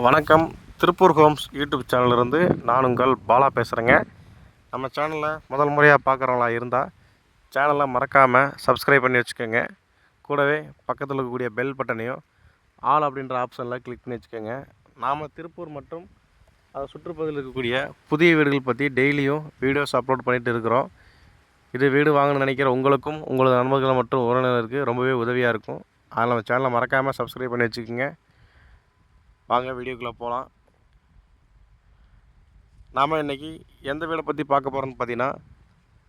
வணக்கம். Tiruppur Holmes YouTube சேனல்லேருந்து நான் உங்கள் பாலா பேசுகிறேங்க. நம்ம சேனலில் முதல் முறையாக பார்க்குறவங்களா இருந்தால் சேனலை மறக்காமல் சப்ஸ்கிரைப் பண்ணி வச்சுக்கோங்க. கூடவே பக்கத்தில் இருக்கக்கூடிய பெல் பட்டனையும் ஆல் அப்படின்ற ஆப்ஷனில் கிளிக் பண்ணி வச்சுக்கோங்க. நாம் திருப்பூர் மற்றும் அதை சுற்றுப்பகுதியில் இருக்கக்கூடிய புதிய வீடுகள் பற்றி டெய்லியும் வீடியோஸ் அப்லோட் பண்ணிகிட்டு இருக்கிறோம். இது வீடு வாங்கணும்னு நினைக்கிற உங்களுக்கும் உங்களது நண்பர்கள் மற்றும் உறவினருக்கு ரொம்பவே உதவியாக இருக்கும். அதில் நம்ம சேனலை மறக்காமல் சப்ஸ்கிரைப் பண்ணி வச்சுக்கோங்க. வாங்க வீடியோக்குள்ளே போகலாம். நாம் இன்றைக்கி எந்த வீடை பற்றி பார்க்க போகிறோன்னு பார்த்தீங்கன்னா,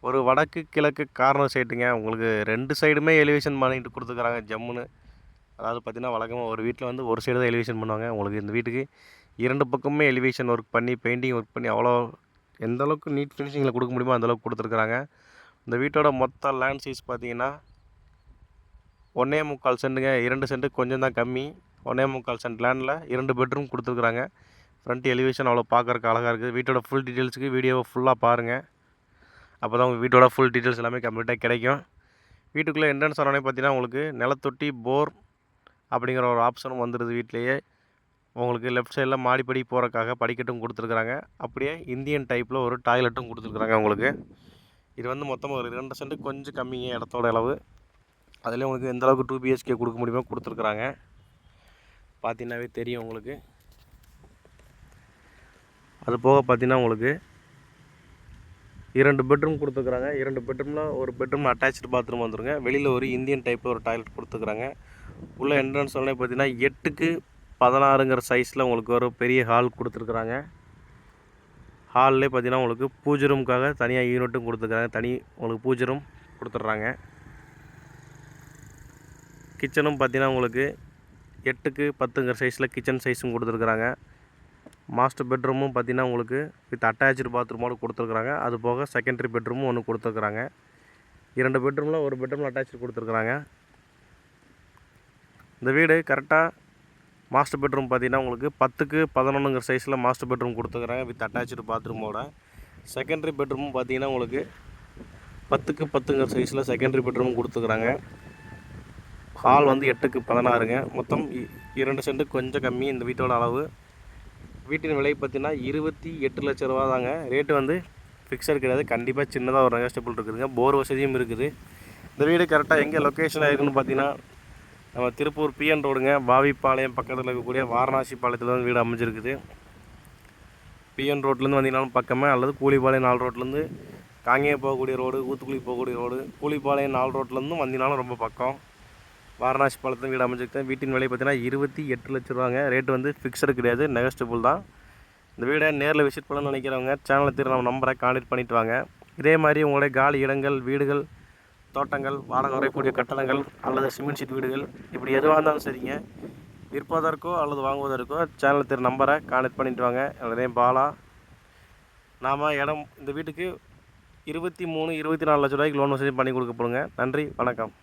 ஒரு வடக்கு கிழக்கு கார்னர் சைட்டுங்க. உங்களுக்கு 2 சைடுமே எலிவேஷன் பண்ணிட்டு கொடுத்துருக்குறாங்க ஜம்முன்னு. அதாவது பார்த்திங்கன்னா, வழக்கமாக ஒரு வீட்டில் வந்து ஒரு சைடு தான் எலிவேஷன் பண்ணுவாங்க. உங்களுக்கு இந்த வீட்டுக்கு 2 பக்கமுமே எலிவேஷன் ஒர்க் பண்ணி பெயிண்டிங் ஒர்க் பண்ணி அவ்வளோ எந்த அளவுக்கு நீட் ஃபினிஷிங்கில் கொடுக்க முடியுமோ அந்தளவுக்கு கொடுத்துருக்குறாங்க. இந்த வீட்டோட மொத்த லேண்ட் சைஸ் பார்த்திங்கன்னா 1.25 சென்ட்டுங்க. 2 சென்ட்டு கொஞ்சம் தான் கம்மி. 1.25 சென்ட் லேண்டில் 2 பெட்ரூம் கொடுத்துருக்குறாங்க. ஃப்ரண்ட் எலிவேஷன் அவ்வளோ பார்க்குறக்கு அழகாக இருக்குது. வீட்டோட ஃபுல் டீட்டெயில்ஸுக்கு வீடியோவை ஃபுல்லாக பாருங்கள். அப்போ தான் உங்கள் வீட்டோட ஃபுல் டீட்டெயில்ஸ் எல்லாமே கம்ப்ளீட்டாக கிடைக்கும். வீட்டுக்குள்ளே என்ட்ரன்ஸ் ஆனோடனே பார்த்தீங்கன்னா, உங்களுக்கு நிலத்தொட்டி போர் அப்படிங்கிற ஒரு ஆப்ஷனும் வந்துடுது. வீட்டிலேயே உங்களுக்கு லெஃப்ட் சைடில் மாடிப்படி போகிறக்காக படிக்கட்டும் கொடுத்துருக்குறாங்க. அப்படியே இந்தியன் டைப்பில் ஒரு டாய்லெட்டும் கொடுத்துருக்குறாங்க உங்களுக்கு. இது வந்து மொத்தமாக ஒரு 2 சென்ட்டு கொஞ்சம் கம்மிங்க இடத்தோட அளவு. அதில் உங்களுக்கு எந்த அளவுக்கு 2 BHK கொடுக்க முடியுமோ கொடுத்துருக்குறாங்க. பார்த்தீங்கன்னாவே தெரியும் உங்களுக்கு. அது போக பார்த்தீங்கன்னா, உங்களுக்கு 2 பெட்ரூம் கொடுத்துருக்குறாங்க. 2 பெட்ரூமில் ஒரு பெட்ரூம் அட்டாச்சு பாத்ரூம் வந்துருங்க. வெளியில் ஒரு இந்தியன் டைப்பில் ஒரு டாய்லெட் கொடுத்துருக்குறாங்க. உள்ள என்ட்ரன்ஸ் உடனே பார்த்தீங்கன்னா 8க்கு 16ங்கிற சைஸில் உங்களுக்கு ஒரு பெரிய ஹால் கொடுத்துருக்குறாங்க. ஹால்லே பார்த்தீங்கன்னா, உங்களுக்கு பூஜை ரூமுக்காக தனியாக யூனிட்டும் கொடுத்துருக்குறாங்க. உங்களுக்கு பூஜை ரூம் கொடுத்துட்றாங்க. கிச்சனும் பார்த்தீங்கன்னா, உங்களுக்கு 8க்கு 10ங்கிற சைஸில் கிச்சன் சைஸும் கொடுத்துருக்குறாங்க. மாஸ்டர் பெட்ரூமும் பார்த்தீங்கன்னா, உங்களுக்கு வித் அட்டாச்சு பாத்ரூமோடு கொடுத்துருக்குறாங்க. அது போக செகண்டரி பெட்ரூமும் ஒன்று கொடுத்துருக்குறாங்க. 2 பெட்ரூமில் ஒரு பெட்ரூமில் அட்டாச்சு கொடுத்துருக்குறாங்க. இந்த வீடு கரெக்டாக மாஸ்டர் பெட்ரூம் பார்த்தீங்கன்னா, உங்களுக்கு 10க்கு 11ங்கிற சைஸில் மாஸ்டர் பெட்ரூம் கொடுத்துருக்குறாங்க வித் அட்டாச்சு பாத்ரூமோட. செகண்டரி பெட்ரூமும் பார்த்தீங்கன்னா, உங்களுக்கு 10க்கு 10ங்கிற சைஸில் செகண்டரி பெட்ரூமும் கொடுத்துருக்குறாங்க. ஹால் வந்து 8க்கு 16ங்க. மொத்தம் 2 சென்ட்டு கொஞ்சம் கம்மி இந்த வீட்டோட அளவு. வீட்டின் விலை பார்த்தீங்கன்னா 28 லட்ச ரூபா தாங்க. ரேட்டு வந்து ஃபிக்ஸட் கிடையாது. கண்டிப்பாக சின்னதாக ஒரு நெகோஷியபிள் இருக்குதுங்க. போர் வசதியும் இருக்குது. இந்த வீடு கரெக்டாக எங்கே லொக்கேஷன் ஆகிருக்குன்னு பார்த்தீங்கன்னா, நம்ம திருப்பூர் PN ரோடுங்க. பாவிப்பாளையம் பக்கத்தில் இருக்கக்கூடிய வாரணாசி பாளையத்தில் தான் வீடு அமைஞ்சிருக்குது. PN ரோட்லேருந்து வந்தீங்கன்னாலும் பக்கமே, அல்லது கூலிப்பாளையம் 4 ரோட்லேருந்து காங்கேயம் போகக்கூடிய ரோடு, ஊத்துக்குழி போகக்கூடிய ரோடு, கூலிப்பாளையம் 4 ரோட்லேருந்து வந்தீங்கனாலும் ரொம்ப பக்கம். வாரணாசி பாலத்தில் வீடு அமைஞ்சிருக்கேன். வீட்டின் விலை பார்த்தீங்கன்னா 28 லட்ச ரூபாங்க. ரேட்டு வந்து ஃபிக்ஸடு கிடையாது, நெகோஷியபிள் தான். இந்த வீடை நேரில் விசிட் பண்ணணும்னு நினைக்கிறவங்க சேனலில் நம்ம நம்பரை கான்டெக்ட் பண்ணிட்டு வாங்க. இதே மாதிரி உங்களுடைய காலி இடங்கள், வீடுகள், தோட்டங்கள், வாடகை வரக்கூடிய கட்டணங்கள் அல்லது சிமெண்ட் ஷீட் வீடுகள் இப்படி எதுவாக இருந்தாலும் சரிங்க, விற்பதற்கோ அல்லது வாங்குவதற்கோ சேனலில் நம்பரை கான்டெக்ட் பண்ணிட்டு வாங்க. என்னுடைய பாலா. நாம் இந்த வீட்டுக்கு 23-24 லட்ச ரூபாய்க்கு லோன் வசதி பண்ணி கொடுக்க போகிறோங்க. நன்றி, வணக்கம்.